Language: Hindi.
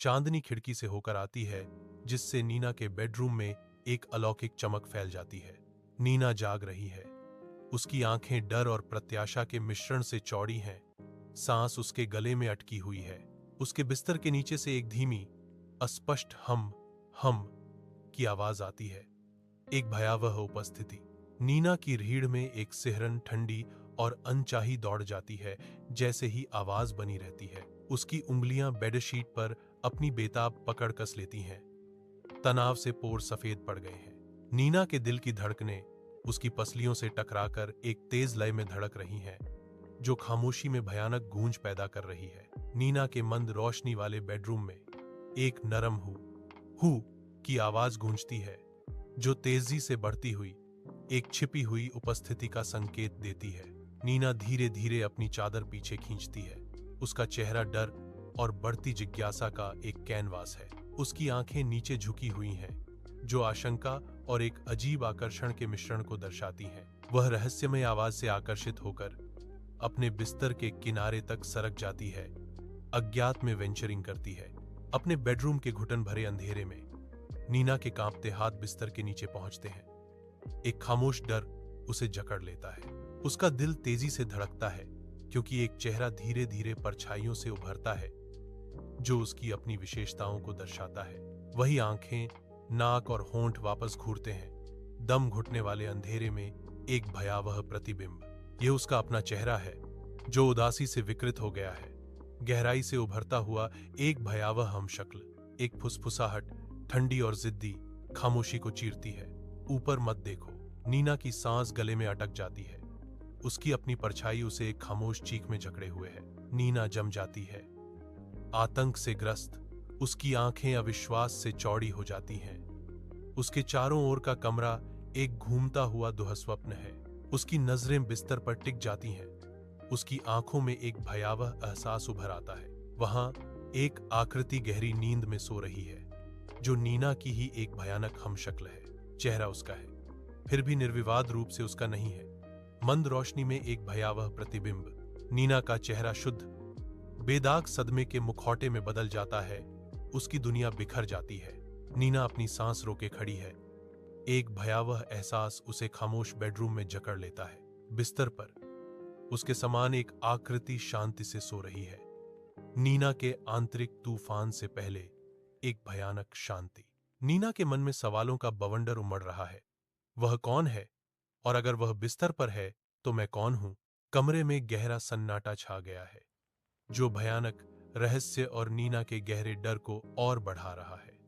चांदनी खिड़की से होकर आती है, जिससे नीना के बेडरूम में एक अलौकिक चमक फैल जाती है। नीना जाग रही है। उसकी आंखें डर और प्रत्याशा के मिश्रण से चौड़ी हैं। सांस उसके गले में अटकी हुई है। उसके बिस्तर के नीचे से एक धीमी, अस्पष्ट हम की आवाज आती है। एक भयावह उपस्थिति। नीना की रीढ़ में एक सिहरन ठंडी और अनचाही दौड़ जाती है। जैसे ही आवाज बनी रहती है, उसकी उंगलियां बेडशीट पर अपनी बेताब पकड़ कस लेती हैं। तनाव से पोर सफेद पड़ गए हैं। नीना के दिल की धड़कनें उसकी पसलियों से टकराकर एक तेज लय में धड़क रही हैं, जो खामोशी में भयानक गूंज पैदा कर रही है। नीना के मंद रोशनी वाले बेडरूम में एक नरम हु की आवाज गूंजती है, जो तेजी से बढ़ती हुई एक छिपी हुई उपस्थिति का संकेत देती है। नीना धीरे धीरे अपनी चादर पीछे खींचती है। उसका चेहरा डर और बढ़ती जिज्ञासा का एक कैनवास है। उसकी आंखें नीचे झुकी हुई हैं, जो आशंका और एक अजीब आकर्षण के मिश्रण को दर्शाती हैं। वह रहस्यमय आवाज से आकर्षित होकर अपने बिस्तर के किनारे तक सरक जाती है, अज्ञात में वेंचरिंग करती है। अपने बेडरूम के घुटन भरे अंधेरे में नीना के कांपते हाथ बिस्तर के नीचे पहुंचते हैं। एक खामोश डर उसे जकड़ लेता है। उसका दिल तेजी से धड़कता है, क्योंकि एक चेहरा धीरे धीरे परछाइयों से उभरता है, जो उसकी अपनी विशेषताओं को दर्शाता है। वही आंखें, नाक और होंठ वापस घूरते हैं। दम घुटने वाले अंधेरे में एक भयावह प्रतिबिंब। यह उसका अपना चेहरा है, जो उदासी से विकृत हो गया है। गहराई से उभरता हुआ एक भयावह हमशक्ल, एक फुसफुसाहट ठंडी और जिद्दी खामोशी को चीरती है। ऊपर मत देखो। नीना की सांस गले में अटक जाती है। उसकी अपनी परछाई उसे एक खामोश चीख में जकड़े हुए है। नीना जम जाती है। आतंक से ग्रस्त उसकी आंखें अविश्वास से चौड़ी हो जाती हैं। उसके चारों ओर का कमरा एक घूमता हुआ दुहस्वप्न है। उसकी नजरें बिस्तर पर टिक जाती हैं। उसकी आंखों में एक भयावह एहसास उभर आता है। वहां एक आकृति गहरी नींद में सो रही है, जो नीना की ही एक भयानक हमशक्ल है। चेहरा उसका है, फिर भी निर्विवाद रूप से उसका नहीं है। मंद रोशनी में एक भयावह प्रतिबिंब। नीना का चेहरा शुद्ध, बेदाग सदमे के मुखौटे में बदल जाता है। उसकी दुनिया बिखर जाती है। नीना अपनी सांस रोके खड़ी है। एक भयावह एहसास उसे खामोश बेडरूम में जकड़ लेता है। बिस्तर पर उसके समान एक आकृति शांति से सो रही है। नीना के आंतरिक तूफान से पहले एक भयानक शांति। नीना के मन में सवालों का बवंडर उमड़ रहा है। वह कौन है? और अगर वह बिस्तर पर है, तो मैं कौन हूं? कमरे में गहरा सन्नाटा छा गया है, जो भयानक रहस्य और नीना के गहरे डर को और बढ़ा रहा है।